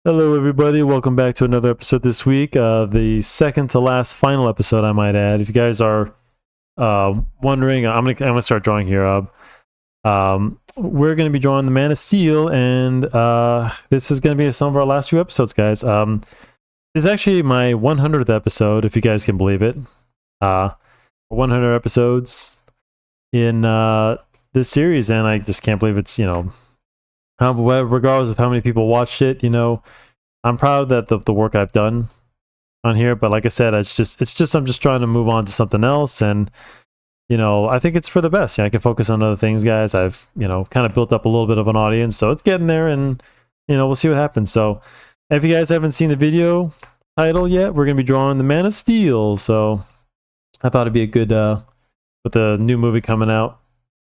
Hello, everybody. Welcome back to another episode this week. The second to last final episode, I might add. If you guys are wondering, I'm gonna start drawing here. We're gonna be drawing the Man of Steel, and this is gonna be some of our last few episodes, guys. This is actually my 100th episode, if you guys can believe it. 100 episodes in this series, and I just can't believe it's regardless of how many people watched it, I'm proud that the work I've done on here. But like I said, I'm just trying to move on to something else, and I think it's for the best. I can focus on other things, guys. I've kind of built up a little bit of an audience, so it's getting there, and we'll see what happens. So if you guys haven't seen the video title yet, we're gonna be drawing the Man of Steel. So I thought it'd be a good with the new movie coming out.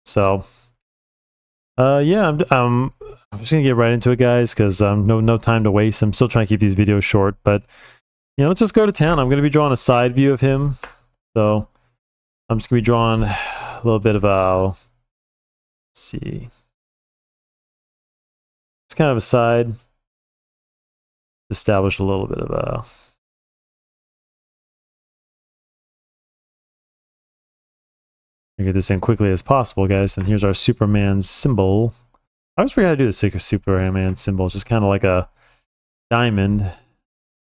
So yeah, I'm just gonna get right into it, guys, because no time to waste. I'm still trying to keep these videos short, but let's just go to town. I'm gonna be drawing a side view of him, so I'm just gonna be drawing a little bit of a, let's see, it's kind of a side, establish a little bit of a. Get this in quickly as possible, guys. And here's our Superman symbol. I always forget how to do the Superman symbol. It's just kind of like a diamond.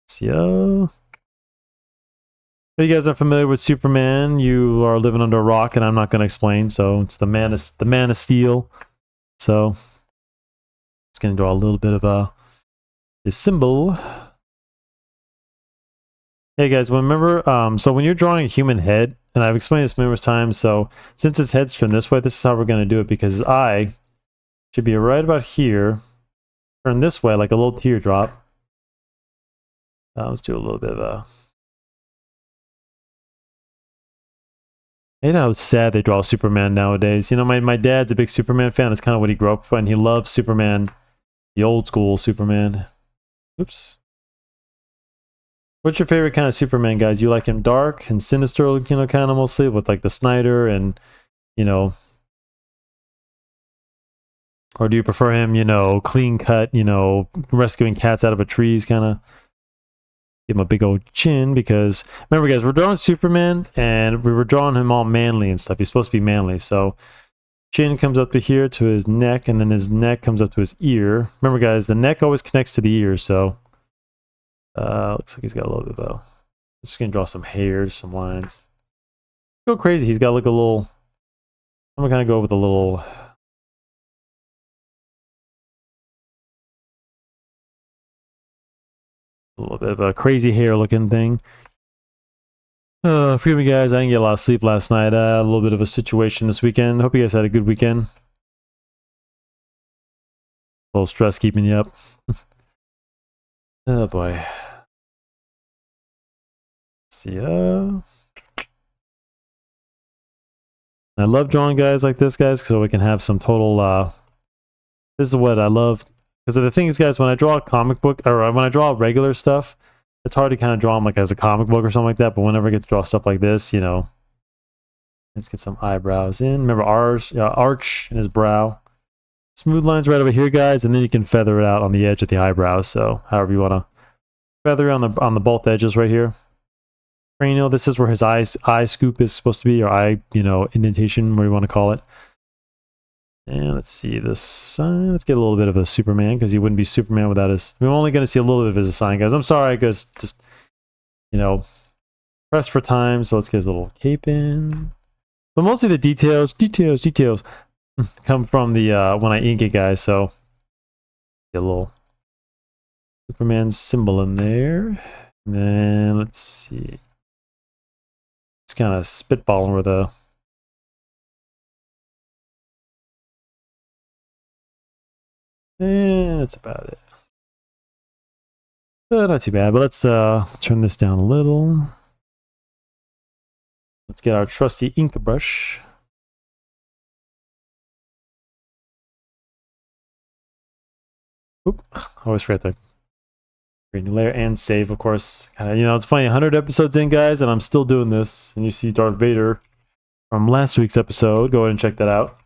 So, if you guys are familiar with Superman, you are living under a rock, and I'm not going to explain. So it's the Man of Steel. So it's going to draw a little bit of a symbol. Hey guys, remember, so when you're drawing a human head, and I've explained this numerous times, so since his head's turned this way, this is how we're going to do it, because his eye should be right about here, turn this way like a little teardrop. Let's do a little bit of a... You know how sad they draw Superman nowadays. My dad's a big Superman fan. That's kind of what he grew up with, and he loves Superman, the old school Superman. Oops. What's your favorite kind of Superman, guys? You like him dark and sinister, kind of mostly, with like the Snyder and, or do you prefer him, clean cut, rescuing cats out of a trees, kind of give him a big old chin? Because remember, guys, we're drawing Superman, and we were drawing him all manly and stuff. He's supposed to be manly, so chin comes up to here to his neck, and then his neck comes up to his ear. Remember, guys, the neck always connects to the ear, so. Looks like he's got a little bit of a... I'm just gonna draw some hairs, some lines. Go crazy. He's got like a little... I'm gonna kind of go with a little... bit of a crazy hair looking thing. Forgive me, guys. I didn't get a lot of sleep last night. A little bit of a situation this weekend. Hope you guys had a good weekend. A little stress keeping you up. Oh boy. See ya. I love drawing guys like this, guys, so we can have some total, this is what I love. Because the thing is, guys, when I draw a comic book, or when I draw regular stuff, it's hard to kind of draw them like as a comic book or something like that, but whenever I get to draw stuff like this, let's get some eyebrows in. Remember, arch in his brow. Smooth lines right over here, guys, and then you can feather it out on the edge of the eyebrows, so however you want to feather on the both edges right here. Cranial, this is where his eye scoop is supposed to be, or eye, indentation, whatever you want to call it. And let's see this sign. Let's get a little bit of a Superman, because he wouldn't be Superman without his... We're only going to see a little bit of his sign, guys. I'm sorry, guys. Just, pressed for time, so let's get his little cape in. But mostly the details come from the, when I ink it, guys, so... Get a little Superman symbol in there. And then, let's see... Just kind of spitballing with a... And that's about it. Not too bad, but let's turn this down a little. Let's get our trusty ink brush. Oop, I always forget to create a new layer and save, of course. It's funny, 100 episodes in, guys, and I'm still doing this. And you see Darth Vader from last week's episode. Go ahead and check that out.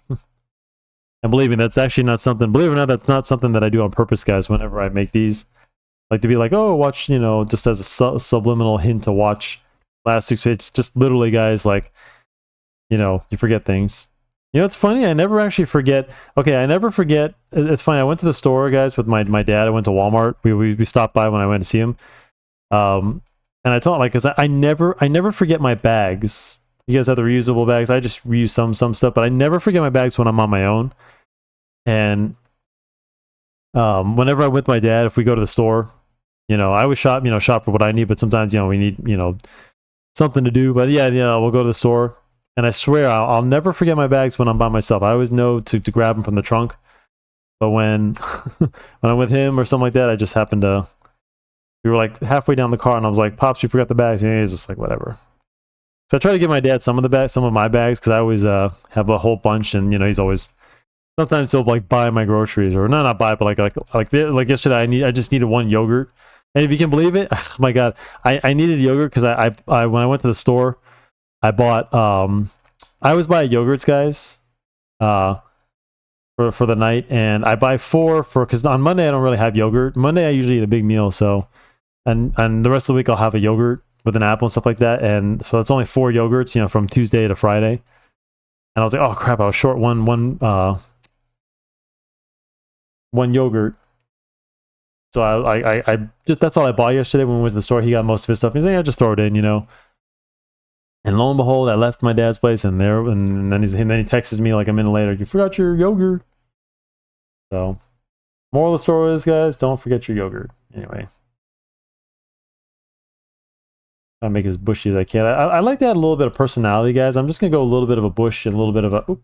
And believe me, that's actually not something, believe it or not, that's not something that I do on purpose, guys, whenever I make these. like to be like, oh, watch, you know, just as a subliminal hint to watch last 6 weeks. It's just literally, guys, like, you know, you forget things. You know, it's funny. I never actually forget. Okay, I never forget. It's funny. I went to the store, guys, with my dad. I went to Walmart. We stopped by when I went to see him. And I told him, like, cause I never forget my bags. You guys have the reusable bags. I just reuse some stuff, but I never forget my bags when I'm on my own. And whenever I'm with my dad, if we go to the store, you know, I always shop for what I need, but sometimes, you know, we need, you know, something to do. But yeah, we'll go to the store. And I swear, I'll never forget my bags when I'm by myself. I always know to grab them from the trunk. But when when I'm with him or something like that, I just happened to... We were like halfway down the car, and I was like, "Pops, you forgot the bags." And he's just like, "Whatever." So I try to give my dad some of my bags, because I always have a whole bunch, and you know, he's always... Sometimes he'll like buy my groceries, or not buy, but like yesterday, I just needed one yogurt. And if you can believe it, oh my God, I needed yogurt because I when I went to the store, I bought I always buy yogurts, guys, for the night, and I buy 4 because on Monday I don't really have yogurt. Monday I usually eat a big meal, so and the rest of the week I'll have a yogurt with an apple and stuff like that, and so it's only 4 yogurts, you know, from Tuesday to Friday. And I was like, oh crap, I was short one yogurt. So I just, that's all I bought yesterday when we went to the store. He got most of his stuff. He's like, yeah, just throw it in, you know. And lo and behold, I left my dad's place, and then he texts me like a minute later, "You forgot your yogurt." So, moral of the story is, guys, don't forget your yogurt. Anyway, I make it as bushy as I can. I like to add a little bit of personality, guys. I'm just gonna go a little bit of a bush and a little bit of a.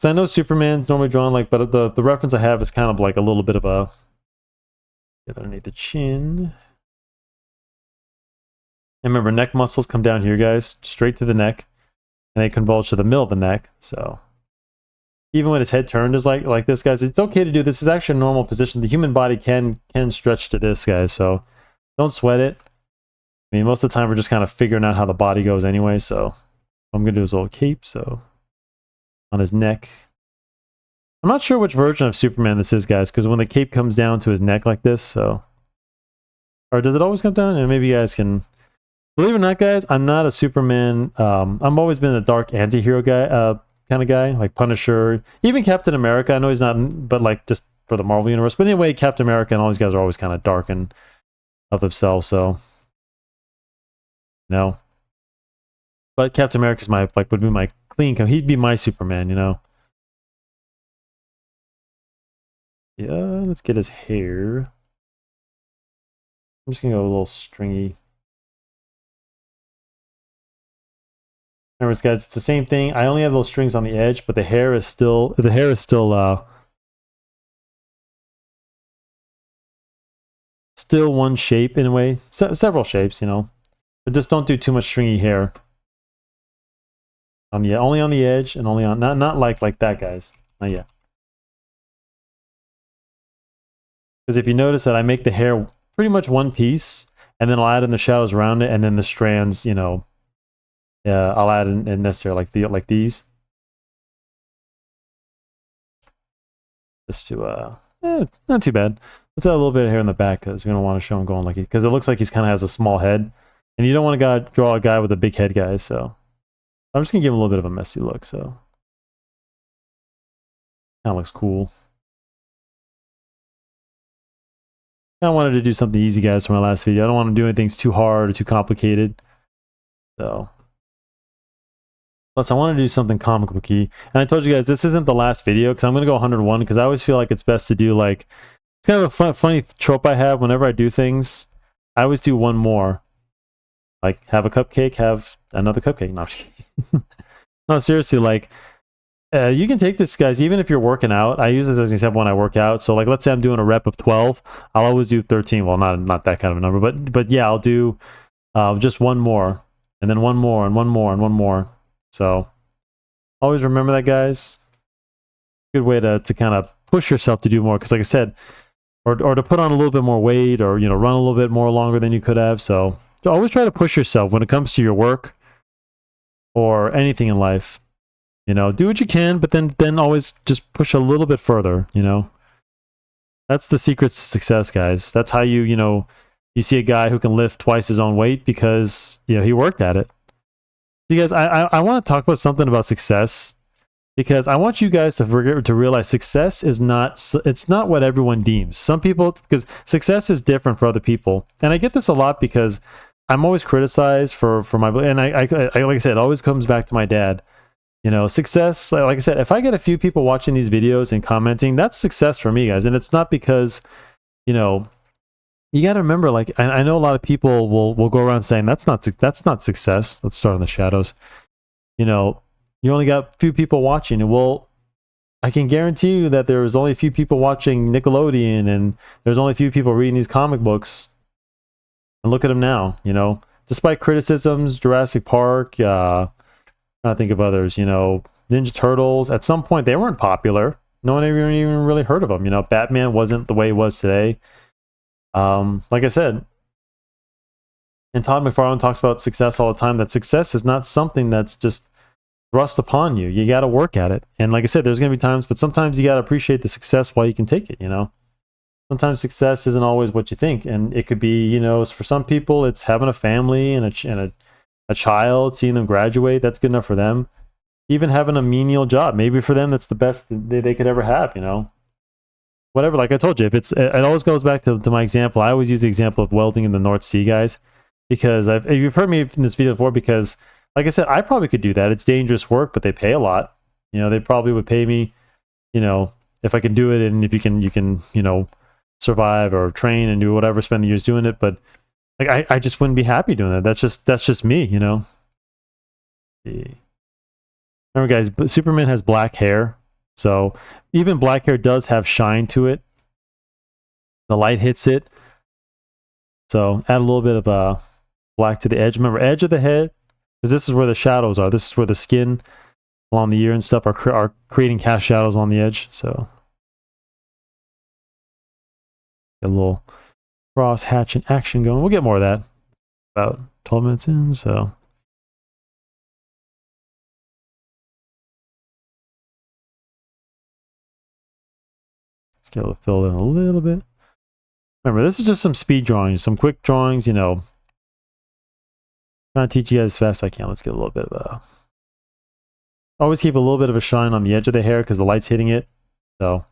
So I know Superman's normally drawn like, but the reference I have is kind of like a little bit of a. Get underneath the chin. And remember, neck muscles come down here, guys, straight to the neck, and they converge to the middle of the neck. So even when his head turned is like this, guys, it's okay to do this. Is actually a normal position. The human body can stretch to this, guys. So don't sweat it. I mean, most of the time we're just kind of figuring out how the body goes anyway. So I'm gonna do his little cape. So on his neck. I'm not sure which version of Superman this is, guys, because when the cape comes down to his neck like this, so, or does it always come down? And maybe you guys can. Believe it or not, guys, I'm not a Superman. I've always been a dark anti-hero guy, kind of guy, like Punisher, even Captain America. I know he's not, but like just for the Marvel universe. But anyway, Captain America and all these guys are always kind of dark and of themselves. So, you know. But Captain America's would be my clean. He'd be my Superman, you know. Yeah, let's get his hair. I'm just gonna go a little stringy. Remember, guys, it's the same thing. I only have those strings on the edge, but the hair is still still one shape in a way. Several shapes, you know. But just don't do too much stringy hair. Only on the edge, and only on not like that, guys. Not yet. Because if you notice that I make the hair pretty much one piece, and then I'll add in the shadows around it, and then the strands, you know. Yeah, I'll add in necessary like these. Just to not too bad. Let's add a little bit of hair in the back because we don't want to show him going like because it looks like he's kind of has a small head, and you don't want to draw a guy with a big head, guys. So I'm just gonna give him a little bit of a messy look. So kind of looks cool. I wanted to do something easy, guys, for my last video. I don't want to do anything too hard or too complicated. So. Plus, I want to do something comic booky. And I told you guys, this isn't the last video, because I'm going to go 101, because I always feel like it's best to do, like... It's kind of a funny trope I have whenever I do things. I always do one more. Like, have a cupcake, have another cupcake. No, I'm just kidding. No, seriously, like... you can take this, guys, even if you're working out. I use this as an example when I work out. So, like, let's say I'm doing a rep of 12. I'll always do 13. Well, not that kind of a number. But yeah, I'll do just one more. And then one more, and one more, and one more. So, always remember that, guys. Good way to kind of push yourself to do more. Because like I said, or to put on a little bit more weight, or, you know, run a little bit more longer than you could have. So, always try to push yourself when it comes to your work or anything in life. You know, do what you can, but then always just push a little bit further, you know. That's the secrets to success, guys. That's how you know, you see a guy who can lift twice his own weight because, you know, he worked at it. You guys, I want to talk about something about success, because I want you guys to realize success is not, it's not what everyone deems. Some people, because success is different for other people. And I get this a lot because I'm always criticized for my, and I like I said, it always comes back to my dad. You know, success, like I said, if I get a few people watching these videos and commenting, that's success for me, guys. And it's not because, you know, you got to remember, like, I know a lot of people will go around saying that's not success. Let's start in the shadows. You know, you only got a few people watching, and well, I can guarantee you that there's only a few people watching Nickelodeon, and there's only a few people reading these comic books. And look at them now, you know, despite criticisms, Jurassic Park, I think of others, you know, Ninja Turtles. At some point, they weren't popular. No one even really heard of them. You know, Batman wasn't the way he was today. Like I said, and Todd McFarlane talks about success all the time, that success is not something that's just thrust upon you. You got to work at it. And like I said, there's going to be times, but sometimes you got to appreciate the success while you can take it, you know? Sometimes success isn't always what you think. And it could be, you know, for some people, it's having a family and a child, seeing them graduate. That's good enough for them. Even having a menial job, maybe for them, that's the best they could ever have, you know? Whatever, like I told you, if it always goes back to my example. I always use the example of welding in the North Sea, guys, because you've heard me in this video before, because like I said, I probably could do that. It's dangerous work, but they pay a lot. You know, they probably would pay me, you know, if I can do it, and if you can, you know, survive or train and do whatever, spend the years doing it. But like, I just wouldn't be happy doing that. That's just me, you know. Remember, guys, Superman has black hair, so even black hair does have shine to it. The light hits it, so add a little bit of black to the edge. Remember, edge of the head, because this is where the shadows are. This is where the skin along the ear and stuff are creating cast shadows on the edge. So get a little cross hatching action going. We'll get more of that about 12 minutes in. So let's get able to fill in a little bit. Remember, this is just some speed drawings, some quick drawings, you know. Trying to teach you guys as fast as I can. Let's get a little bit of a... Always keep a little bit of a shine on the edge of the hair because the light's hitting it. So,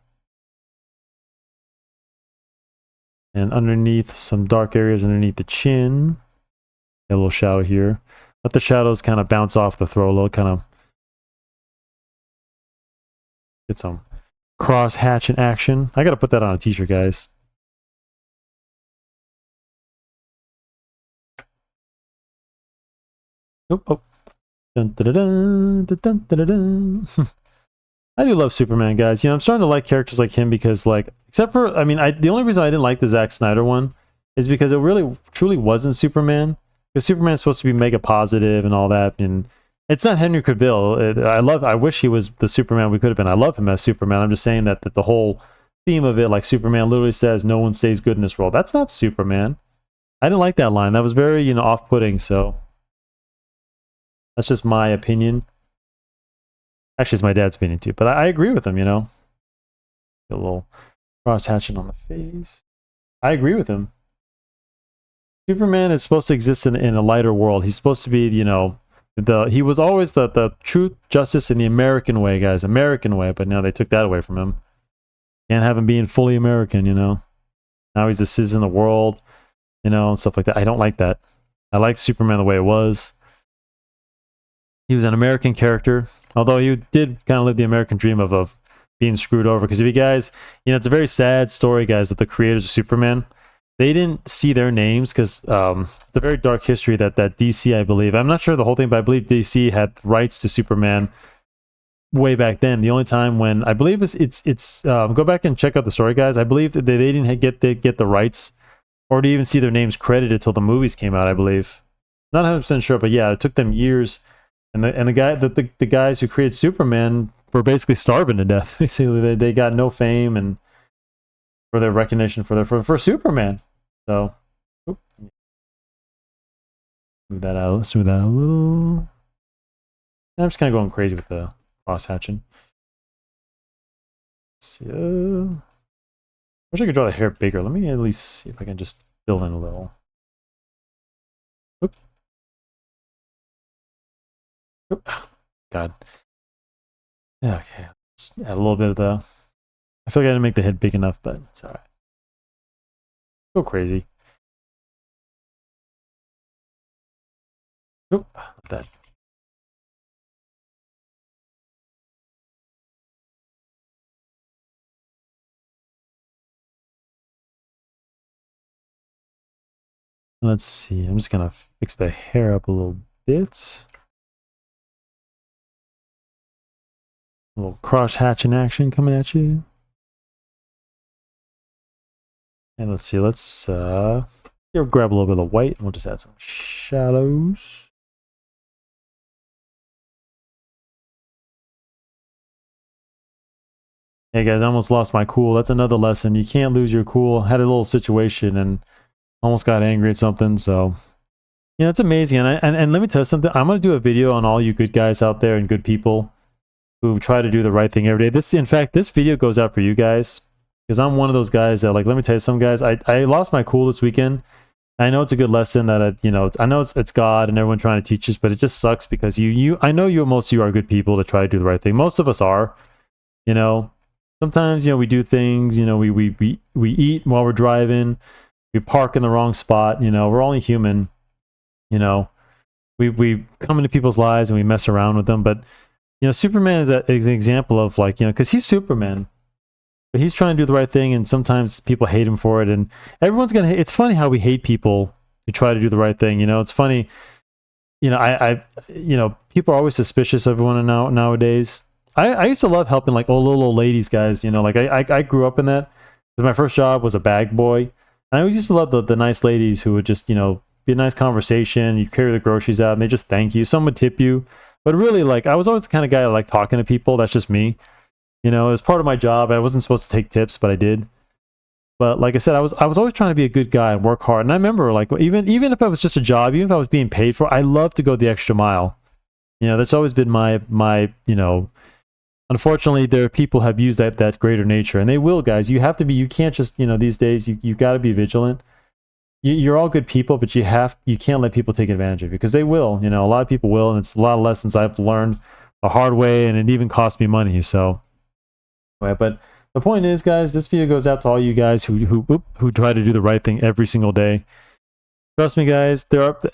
and underneath, some dark areas underneath the chin. Get a little shadow here. Let the shadows kind of bounce off the throat a little, kind of get some cross hatch in action. I got to put that on a t-shirt, guys. Oh. Dun, dun, dun, dun, dun, dun, dun, dun. I do love Superman, guys. You know, I'm starting to like characters like him because, like, except for, I mean, the only reason I didn't like the Zack Snyder one is because it really, truly wasn't Superman. Because Superman's supposed to be mega positive and all that, and it's not Henry Cavill. I wish he was the Superman we could have been. I love him as Superman. I'm just saying that the whole theme of it, like Superman literally says, no one stays good in this world. That's not Superman. I didn't like that line. That was very, you know, off-putting, so... That's just my opinion. Actually, it's my dad's opinion too, but I agree with him, you know. A little cross hatching on the face. I agree with him. Superman is supposed to exist in a lighter world. He's supposed to be, you know, he was always the truth, justice, in the American way, guys. American way, but now they took that away from him. Can't have him being fully American, you know. Now he's a citizen of the world, you know, and stuff like that. I don't like that. I like Superman the way it was. He was an American character, although he did kind of live the American dream of being screwed over. Because if you guys, you know, it's a very sad story, guys, that the creators of Superman, they didn't see their names because it's a very dark history that DC, I believe, I'm not sure the whole thing, but I believe DC had rights to Superman way back then. The only time when, I believe it's go back and check out the story, guys. I believe that they didn't get the rights or to even see their names credited till the movies came out, I believe. Not 100% sure, but yeah, it took them years. And the guys who created Superman were basically starving to death. Basically, they got no fame and for their recognition for Superman. So, move that out. Let's move that a little. I'm just kind of going crazy with the cross hatching. Let's see. Wish I could draw the hair bigger. Let me at least see if I can just fill in a little. Oop. Oop. God. Yeah, okay. Let's add a little bit of the... I feel like I didn't make the head big enough, but it's alright. Go crazy. Oop. That. Let's see. I'm just gonna fix the hair up a little bit. A little cross hatching action coming at you. And let's see. Let's grab a little bit of white, and we'll just add some shadows. Hey guys, I almost lost my cool. That's another lesson. You can't lose your cool. I had a little situation and almost got angry at something, so yeah, it's amazing. And let me tell you something. I'm gonna do a video on all you good guys out there and good people who try to do the right thing every day. In fact, this video goes out for you guys because I'm one of those guys that, like, let me tell you, some guys, I lost my cool this weekend. I know it's a good lesson that I know it's God and everyone trying to teach us, but it just sucks because I know most of you are good people that try to do the right thing. Most of us are, you know. Sometimes, we do things, we eat while we're driving, we park in the wrong spot, we're only human, we come into people's lives and we mess around with them. But, Superman is an example of, like, because he's Superman, but he's trying to do the right thing, and sometimes people hate him for it, and everyone's gonna hate. It's funny how we hate people who try to do the right thing. It's funny, people are always suspicious of everyone nowadays. I used to love helping, like, little old ladies, guys. Like, I grew up in that. My first job was a bag boy. And I always used to love the nice ladies who would just, be a nice conversation. You carry the groceries out and they just thank you. Some would tip you. But really, like, I was always the kind of guy that liked talking to people. That's just me. It was part of my job. I wasn't supposed to take tips, but I did. But like I said, I was always trying to be a good guy and work hard. And I remember, like, even if it was just a job, even if I was being paid for, I loved to go the extra mile. That's always been my unfortunately, there are people who have used that greater nature, and they will, guys. You have to be. You can't just, these days. You got to be vigilant. You're all good people, but you can't let people take advantage of you because they will. A lot of people will, and it's a lot of lessons I've learned the hard way, and it even cost me money. So, right, but the point is, guys, this video goes out to all you guys who try to do the right thing every single day. Trust me, guys.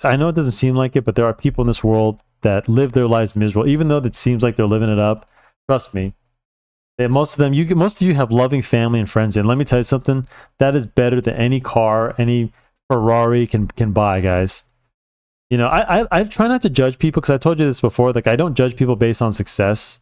I know it doesn't seem like it, but there are people in this world that live their lives miserable, even though it seems like they're living it up. Trust me. Most of you have loving family and friends, and let me tell you something. That is better than any car, any Ferrari can buy, guys. I try not to judge people because I told you this before. Like, I don't judge people based on success.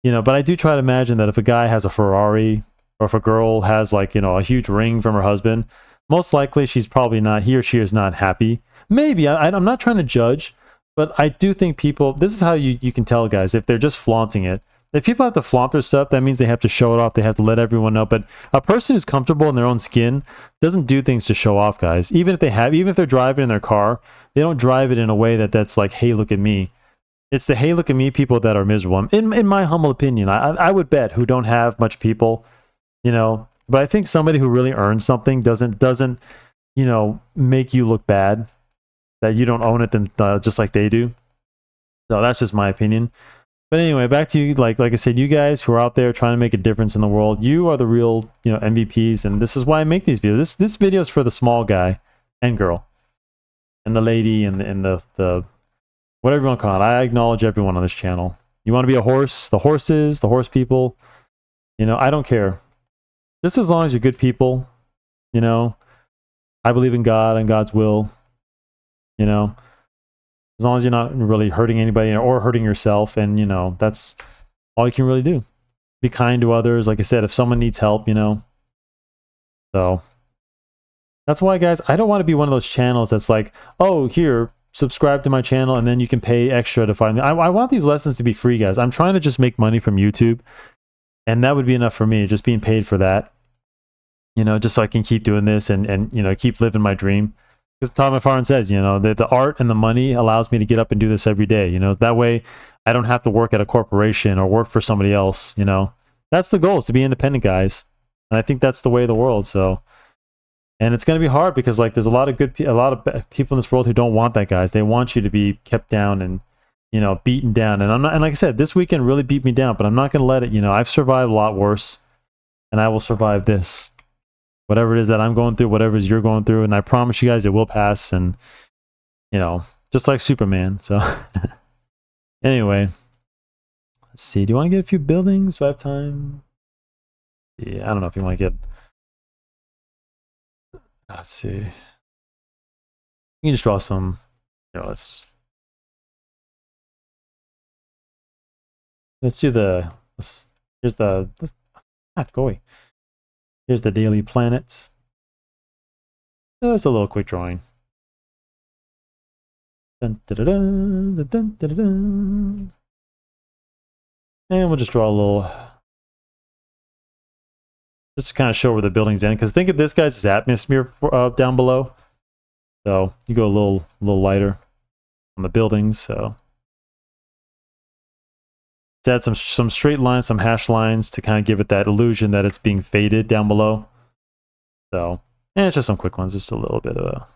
But I do try to imagine that if a guy has a Ferrari or if a girl has, like, a huge ring from her husband, most likely he or she is not happy. Maybe I'm not trying to judge, but I do think people. This is how you can tell, guys, if they're just flaunting it. If people have to flaunt their stuff, that means they have to show it off. They have to let everyone know. But a person who's comfortable in their own skin doesn't do things to show off, guys. Even if they're driving in their car, they don't drive it in a way that's like, hey, look at me. It's the hey, look at me people that are miserable. In my humble opinion, I would bet who don't have much people, But I think somebody who really earns something doesn't make you look bad. That you don't own it, just like they do. So that's just my opinion. But anyway, back to you. Like I said, you guys who are out there trying to make a difference in the world, you are the real, MVPs, and this is why I make these videos. This video is for the small guy and girl, and the lady, and the whatever you want to call it. I acknowledge everyone on this channel. You want to be a horse, the horses, the horse people. I don't care. Just as long as you're good people. I believe in God and God's will. As long as you're not really hurting anybody or hurting yourself, and that's all you can really do. Be kind to others. Like I said, if someone needs help, So that's why, guys, I don't want to be one of those channels that's like, oh, here, subscribe to my channel and then you can pay extra to find me. I want these lessons to be free, guys. I'm trying to just make money from YouTube, and that would be enough for me, just being paid for that. Just so I can keep doing this and keep living my dream. Because Tom Farron says, the art and the money allows me to get up and do this every day. That way I don't have to work at a corporation or work for somebody else. That's the goal, is to be independent, guys. And I think that's the way of the world. So, and it's going to be hard because like there's a lot of people in this world who don't want that, guys. They want you to be kept down and, you know, beaten down. And I'm not, and like I said, this weekend really beat me down, but I'm not going to let it, you know, I've survived a lot worse and I will survive this. Whatever it is that I'm going through, whatever it is you're going through. And I promise you guys it will pass. And, you know, just like Superman. So anyway, let's see. Do you want to get a few buildings? Do I have time? Yeah, I don't know if you want to get... Let's see. You can just draw some... You know, let's do the... Here's the... Go away. Here's the daily planets. That's a little quick drawing. Dun, da, da, da, dun, dun, da, da, dun. And we'll just draw a little... Just to kind of show where the building's end. Because think of this guy's atmosphere down below. So you go a little lighter on the buildings. So let's add some straight lines, some hash lines to kind of give it that illusion that it's being faded down below. So, and it's just some quick ones. Just a little bit of a...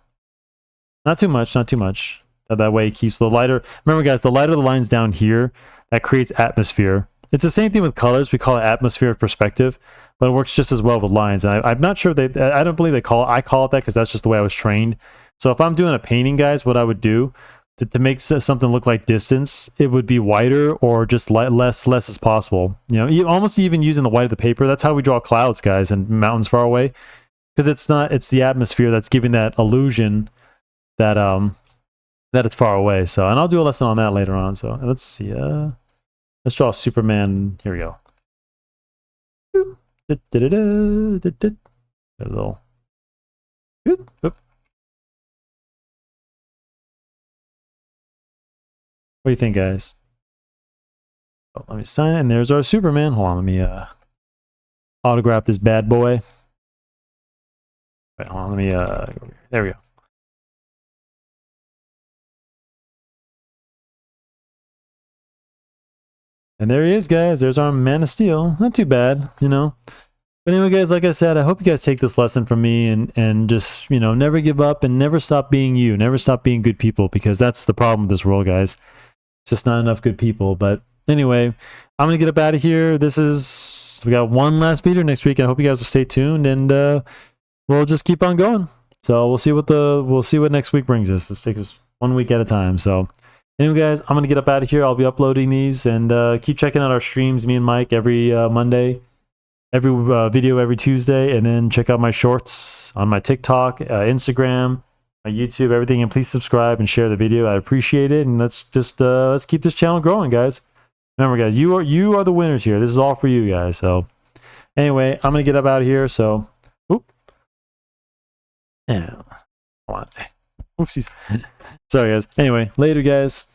Not too much, not too much. That way it keeps the lighter... Remember guys, the lighter the lines down here, that creates atmosphere. It's the same thing with colors. We call it atmospheric perspective, but it works just as well with lines. And I'm not sure they... I don't believe they call it... I call it that because that's just the way I was trained. So if I'm doing a painting, guys, what I would do to make something look like distance, it would be whiter or just less as possible. You know, almost even using the white of the paper. That's how we draw clouds, guys, and mountains far away. Because it's not... It's the atmosphere that's giving that illusion that... that it's far away. So, and I'll do a lesson on that later on. So let's see. Let's draw Superman. Here we go. A little. What do you think, guys? Oh, let me sign it. And there's our Superman. Hold on. Let me autograph this bad boy. Wait, hold on. Let me there we go. And there he is, guys. There's our Man of Steel. Not too bad, you know. But anyway, guys, like I said, I hope you guys take this lesson from me and just, you know, never give up and never stop being you. Never stop being good people, because that's the problem with this world, guys. It's just not enough good people. But anyway, I'm going to get up out of here. We got one last video next week. I hope you guys will stay tuned, and we'll just keep on going. So we'll see what next week brings us. Let's take this 1 week at a time. So anyway, guys, I'm going to get up out of here. I'll be uploading these, and keep checking out our streams, me and Mike, every Monday, every video every Tuesday, and then check out my shorts on my TikTok, Instagram, my YouTube, everything. And please subscribe and share the video. I'd appreciate it. And let's just let's keep this channel growing, guys. Remember, guys, you are the winners here. This is all for you guys. So anyway, I'm going to get up out of here. So, yeah, come on. Oopsies. Sorry, guys. Anyway, later, guys.